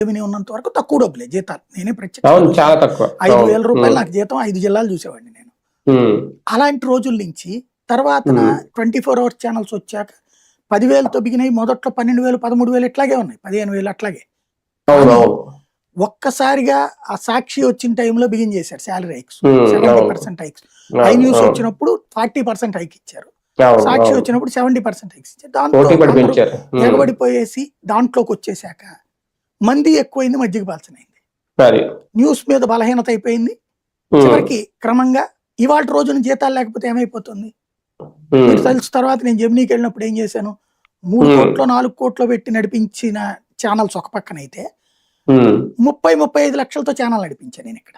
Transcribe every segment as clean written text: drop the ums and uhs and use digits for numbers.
Revenue ఉన్నంత వరకు తక్కువ డబ్బులే జీతాలు. నేనే ప్రత్యక్ష అవును, చాలా తక్కువ. 5,000 రూపాయలు నాకు జీతం, 5 జిల్లాలు చూసేవాడిని నేను. అలాంటి రోజుల నుంచి తర్వాత 24 అవర్స్ ఛానల్స్ వచ్చాక 10,000తో బిగినాయి. మొదట్లో 12,000, 13,000 ఇట్లాగే ఉన్నాయి, 15,000 అట్లాగే. ఒక్కసారిగా ఆ సాక్షి వచ్చిన టైంలో బిగిన్ చేశారు salary hikes, 70% hikes. I news వచ్చినప్పుడు 40% హైక్ ఇచ్చారు, సాక్షి వచ్చినప్పుడు 70% హైక్స్ ఇచ్చారు. దాంతో ఎగబడిపోయేసి దాంట్లోకి వచ్చేసాక మంది ఎక్కువైంది, మజ్జిగ పాల్చనైంది, న్యూస్ మీద బలహీనత అయిపోయింది. చివరికి క్రమంగా ఇవాళ రోజున జీతాలు లేకపోతే ఏమైపోతుంది మీరు తెలుసు. తర్వాత నేను జెమినీకి వెళ్ళినప్పుడు ఏం చేశాను, 3 కోట్లు 4 కోట్లు పెట్టి నడిపించిన ఛానల్స్ ఒక పక్కన అయితే 30-35 లక్షలతో ఛానల్ నడిపించాను నేను ఇక్కడ.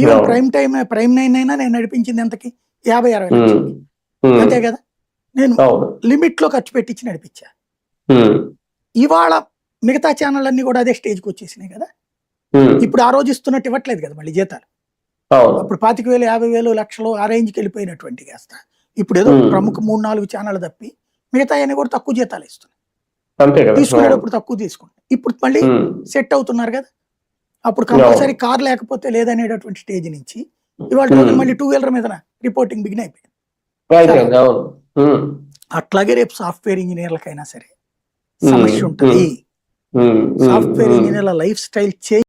ఈవెన్ ప్రైమ్ 9 అయినా నేను నడిపించింది ఎంతకి, 50-60 లక్షలకి, అంతే కదా. నేను లిమిట్ లో ఖర్చు పెట్టించి నడిపించా. ఇవాళ మిగతా ఛానల్ అన్ని కూడా అదే స్టేజ్కి వచ్చేసినాయి కదా. ఇప్పుడు ఆ రోజు ఇస్తున్నట్టు ఇవ్వట్లేదు కదా మళ్ళీ జీతాలు. అప్పుడు 25,000, 50,000, లక్షలు ఆ రేంజ్కి వెళ్ళిపోయినటువంటి కాస్త ఇప్పుడు ఏదో ప్రముఖ 3-4 ఛానల్ తప్పి మిగతా అన్ని కూడా తక్కువ జీతాలు ఇస్తున్నాయి. తీసుకునేటప్పుడు తక్కువ తీసుకుంటాం, ఇప్పుడు మళ్ళీ సెట్ అవుతున్నారు కదా. అప్పుడు కంపల్సరీ కార్ లేకపోతే లేదనేటటువంటి స్టేజ్ నుంచి ఇవాళ రోజు మళ్ళీ 2 వీలర్ మీద రిపోర్టింగ్ బిగిన్ అయిపోయింది. అట్లాగే రేపు సాఫ్ట్వేర్ ఇంజనీర్లకైనా సరే సమస్య ఉంటుంది. సాఫ్ట్వేర్ ఇంజనీర్ల లైఫ్ స్టైల్ చేంజ్